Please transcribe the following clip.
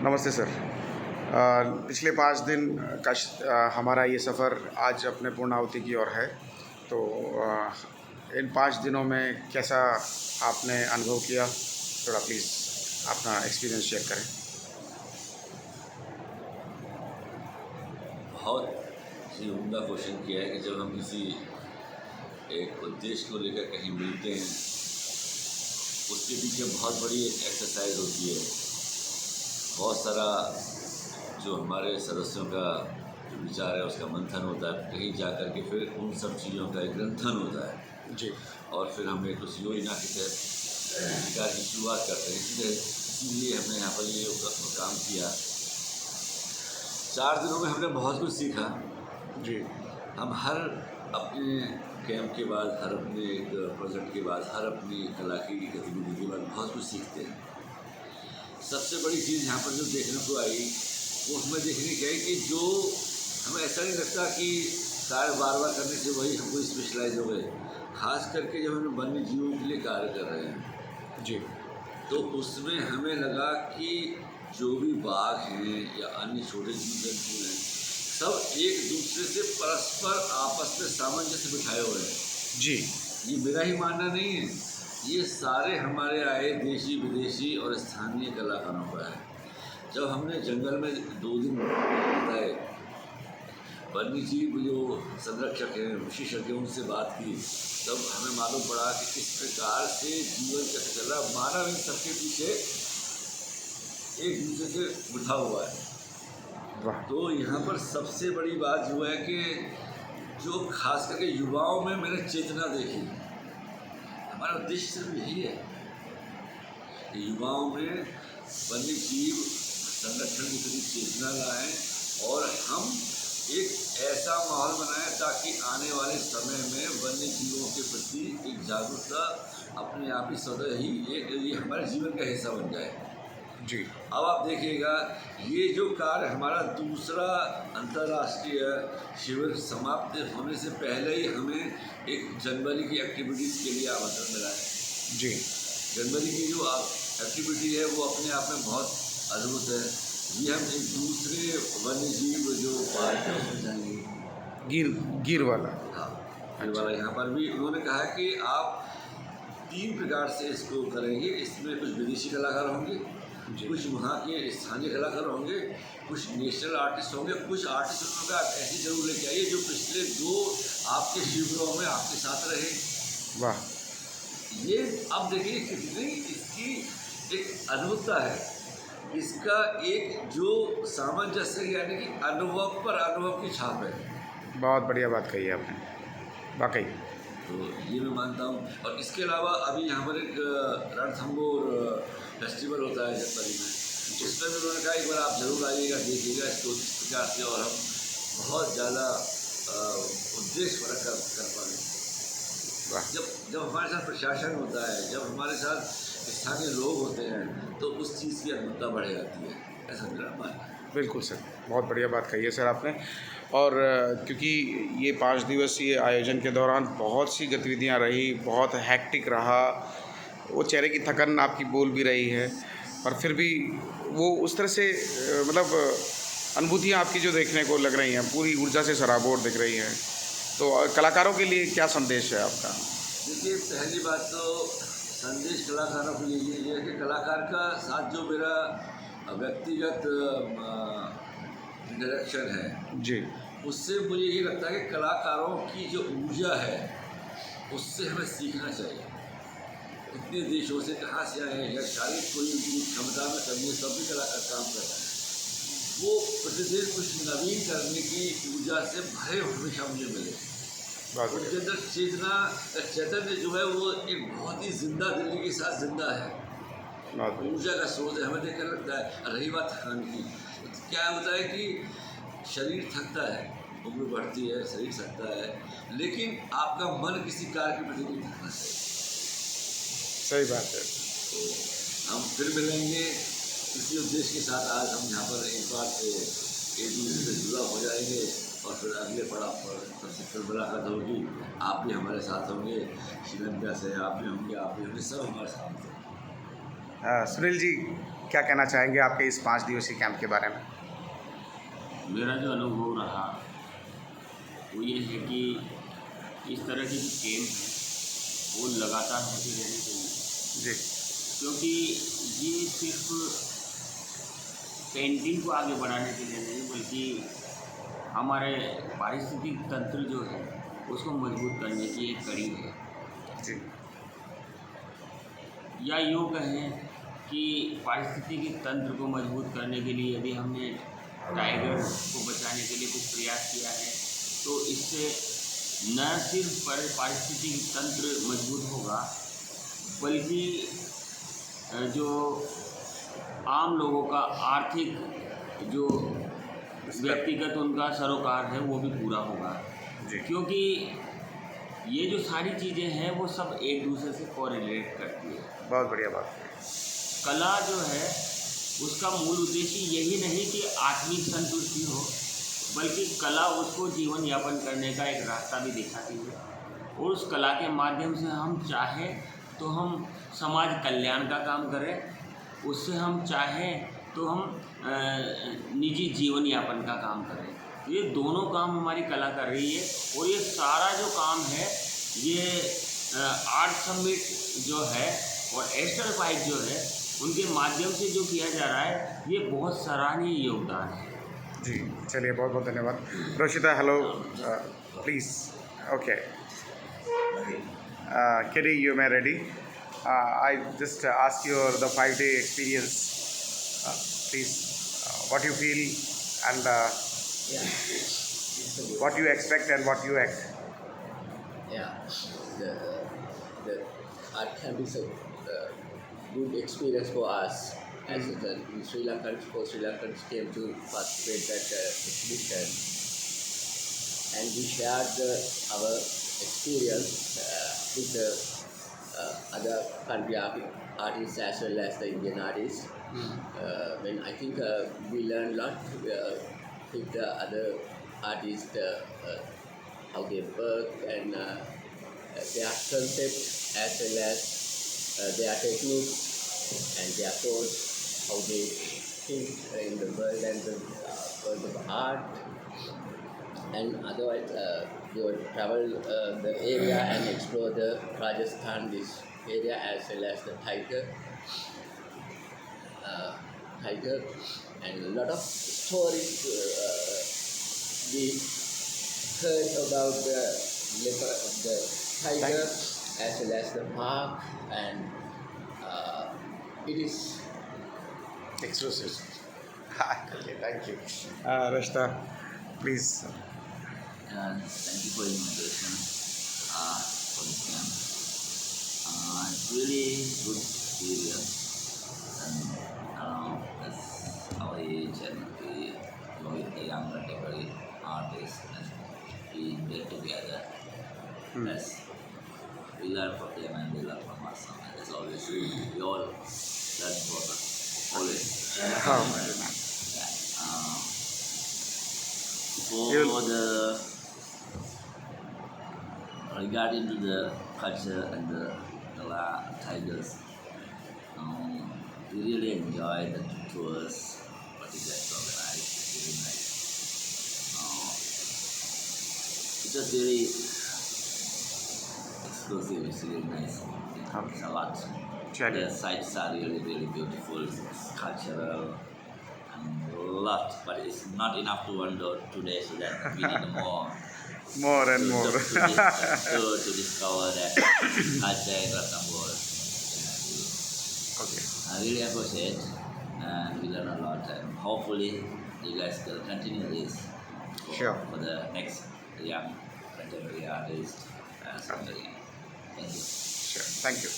नमस्ते सर। पिछले 5 दिन का हमारा ये सफ़र आज अपने पूर्णाहुति की ओर है। तो इन 5 दिनों में कैसा आपने अनुभव किया? थोड़ा प्लीज़ अपना एक्सपीरियंस शेयर करें। बहुत ही उम्दा क्वेश्चन किया है कि जब हम किसी एक उद्देश्य को लेकर कहीं मिलते हैं, उसके पीछे बहुत बड़ी एक एक्सरसाइज होती है। बहुत सारा जो हमारे सदस्यों का जो विचार है उसका मंथन होता है, कहीं जा कर के फिर उन सब चीज़ों का एक ग्रंथन होता है जी। और फिर हम एक उस योजना के तहत विकास की शुरुआत करते हैं। इसीलिए हमने यहाँ पर ये काम किया। 4 दिनों में हमने बहुत कुछ सीखा। जी। हम हर अपने कैंप के बाद, हर अपने एक प्रोजेक्ट के बाद, हर अपनी कला की गतिविधि के बाद बहुत कुछ सीखते हैं। सबसे बड़ी चीज़ यहाँ पर जो देखने को आई वो हमें देखने की आई कि जो हमें ऐसा नहीं लगता कि कार्य बार बार करने से वही हमको स्पेशलाइज हो गए। खास करके जब हम वन्य जीवों के लिए कार्य कर रहे हैं जी। तो उसमें हमें लगा कि जो भी बाघ हैं या अन्य छोटे जीव जंतु हैं, सब एक दूसरे से परस्पर आपस में सामंजस्य बिठाए हुए हैं। जी। ये मेरा ही मानना नहीं है, ये सारे हमारे आए देशी विदेशी और स्थानीय कलाकारों का है। जब हमने जंगल में 2 दिन बिताए, वन्य जीव जो संरक्षक हैं, विशेषज्ञ, उनसे बात की, तब हमें मालूम पड़ा कि किस प्रकार से जीवन चक्र चल रहा। मानव इन सबके पीछे एक दूसरे से जुड़ा हुआ है। वाह। तो यहाँ पर सबसे बड़ी बात जो है कि जो खास करके युवाओं में मैंने चेतना देखी। हमारा उद्देश्य सिर्फ यही है कि युवाओं में वन्य जीव संरक्षण की प्रति चेतना लाएं और हम एक ऐसा माहौल बनाएं ताकि आने वाले समय में वन्य जीवों के प्रति एक जागरूकता अपने आप ही स्वतः ही ये हमारे जीवन का हिस्सा बन जाए। जी। अब आप देखिएगा, ये जो कार्य हमारा दूसरा अंतर्राष्ट्रीय शिविर समाप्त होने से पहले ही हमें एक जनवरी की एक्टिविटीज़ के लिए आमंत्रण मिला है। जी। जनवरी की जो एक्टिविटी है वो अपने आप में बहुत अद्भुत है। ये हम एक दूसरे वन्य जीव जो पार्क है उसमें जाएंगे। गिर वाला। हाँ, गिर वाला। यहाँ पर भी उन्होंने कहा कि आप 3 प्रकार से इसको करेंगे। इसमें कुछ विदेशी कलाकार होंगे, कुछ वहाँ के स्थानीय कलाकार होंगे, कुछ नेशनल आर्टिस्ट होंगे, कुछ आर्टिस्ट का ऐसी जरूर लेके आइए जो पिछले 2 आपके शिविरों में आपके साथ रहे। वाह। ये अब देखिए कितनी इसकी एक अद्भुतता है। इसका एक जो सामंजस्य यानी कि अनुभव पर अनुभव की छाप है। बहुत बढ़िया बात कही है आपने, वाकई। तो ये मैं मानता हूँ। और इसके अलावा अभी यहाँ पर एक रणथंभौर फेस्टिवल होता है जनवरी में, जिसमें भी उन्होंने कहा एक बार आप जरूर आइएगा, देखिएगा इसको किस प्रकार से और हम बहुत ज़्यादा उद्देश्य परक कर पाएंगे। जब हमारे साथ प्रशासन होता है, जब हमारे साथ स्थानीय लोग होते हैं, तो उस चीज़ की अद्भुतता बढ़ जाती है, ऐसा मेरा मानना है। बिल्कुल सर, बहुत बढ़िया बात कही है सर आपने। और क्योंकि ये 5 दिवसीय आयोजन के दौरान बहुत सी गतिविधियां रही, बहुत हैक्टिक रहा, वो चेहरे की थकन आपकी बोल भी रही है, और फिर भी वो उस तरह से मतलब अनुभूतियाँ आपकी जो देखने को लग रही हैं, पूरी ऊर्जा से सराबोर दिख रही हैं। तो कलाकारों के लिए क्या संदेश है आपका? देखिए, पहली बात तो संदेश कलाकारों के लिए ये है कि कलाकार का साथ जो मेरा व्यक्तिगत इंटरेक्शन है जी। उससे मुझे ये लगता है कि कलाकारों की जो ऊर्जा है उससे हमें सीखना चाहिए। इतने देशों से कहाँ से आए हैं या शारीरिक कोई उनकी क्षमता में कमी है, सब भी कलाकार काम कर रहे हैं। वो प्रतिदिन कुछ नवीन करने की ऊर्जा से भरे हमेशा मुझे मिले। उनके अंदर चेतना चैतन्य जो है वो एक बहुत ही जिंदा दिल्ली के साथ जिंदा है, ऊर्जा का स्रोत है। हमें देखकर लगता है। रही बात थकान की, तो क्या होता है कि शरीर थकता है, उम्र बढ़ती है, शरीर थकता है, लेकिन आपका मन किसी कार्य के प्रति नहीं थकना चाहिए। सही बात है। तो हम फिर मिलेंगे इसी उद्देश्य के साथ। आज हम यहाँ पर एक बार से एक दूसरे से जुड़ा हो जाएंगे और फिर अगले पड़ाव पर सबसे फिर मुलाकात होगी। आप भी हमारे साथ होंगे, श्रीलंका से आप भी होंगे, सब हमारे साथ होंगे। सुनील जी, क्या कहना चाहेंगे आपके इस 5 दिवसीय कैंप के बारे में? मेरा जो अनुभव रहा वो ये है कि इस तरह के जो कैंप हैं वो लगातार होते रहने चाहिए, जी, क्योंकि ये सिर्फ पेंटिंग को आगे बढ़ाने के लिए नहीं बल्कि हमारे पारिस्थितिक तंत्र जो है उसको मजबूत करने की एक कड़ी है। जी, या यूँ कहें कि पारिस्थितिकी तंत्र को मजबूत करने के लिए यदि हमने टाइगर को बचाने के लिए कुछ प्रयास किया है तो इससे न सिर्फ पारिस्थितिकी तंत्र मजबूत होगा बल्कि जो आम लोगों का आर्थिक जो व्यक्तिगत उनका सरोकार है वो भी पूरा होगा, जी, क्योंकि ये जो सारी चीज़ें हैं वो सब एक दूसरे से कोरिलेट करती है। बहुत बढ़िया बात। कला जो है उसका मूल उद्देश्य यही नहीं कि आत्मिक संतुष्टि हो बल्कि कला उसको जीवन यापन करने का एक रास्ता भी दिखाती है, और उस कला के माध्यम से हम चाहें तो हम समाज कल्याण का काम करें, उससे हम चाहें तो हम निजी जीवन यापन का काम करें। ये दोनों काम हमारी कला कर रही है, और ये सारा जो काम है ये आर्ट समिट जो है और एस्टर पाइप जो है उनके माध्यम से जो किया जा रहा है ये बहुत सराहनीय योगदान है। जी, चलिए बहुत बहुत धन्यवाद। Roshita, hello, please, okay, Kitty, you may ready. I just ask you the 5-day experience, please, what you feel and Yeah. what you expect and what you act. Yeah. The art camp is a good experience for us as the Sri Lankans. For Sri Lankans came to participate that exhibition, and we shared our experience with the other country artists as well as the Indian artists. When I think we learned a lot with the other artists, how they work and their concept as well as their techniques and their thoughts, how they think in the world and the world of art. And otherwise, we will travel the area and explore the Rajasthan, this area, as well as the tiger, and a lot of stories we heard about the leopard, the tiger, as well as the park, and it is Exclusive. Okay, thank you. Rashta, please. Thank you for the invitation for this camp. It's really good experience, and as our age and we with the young contemporary artists and we get together. As we learn from them and they learn from us, and as always we all learn from them. Always. Oh, very nice. For the regarding to the culture and the tigers, we really enjoy the tours what you guys organized. It's really nice. It's just really exclusive. It's really nice. It's a lot. Chaliye. The sites are really, really beautiful. It's cultural and a lot, but it's not enough to wander today, so that we need more. More and more. To discover that culture in Ranthambore. Okay. I really appreciate and we learn a lot, and hopefully you guys will continue this for the next young contemporary artists and something. Thank you. Sure. Thank you.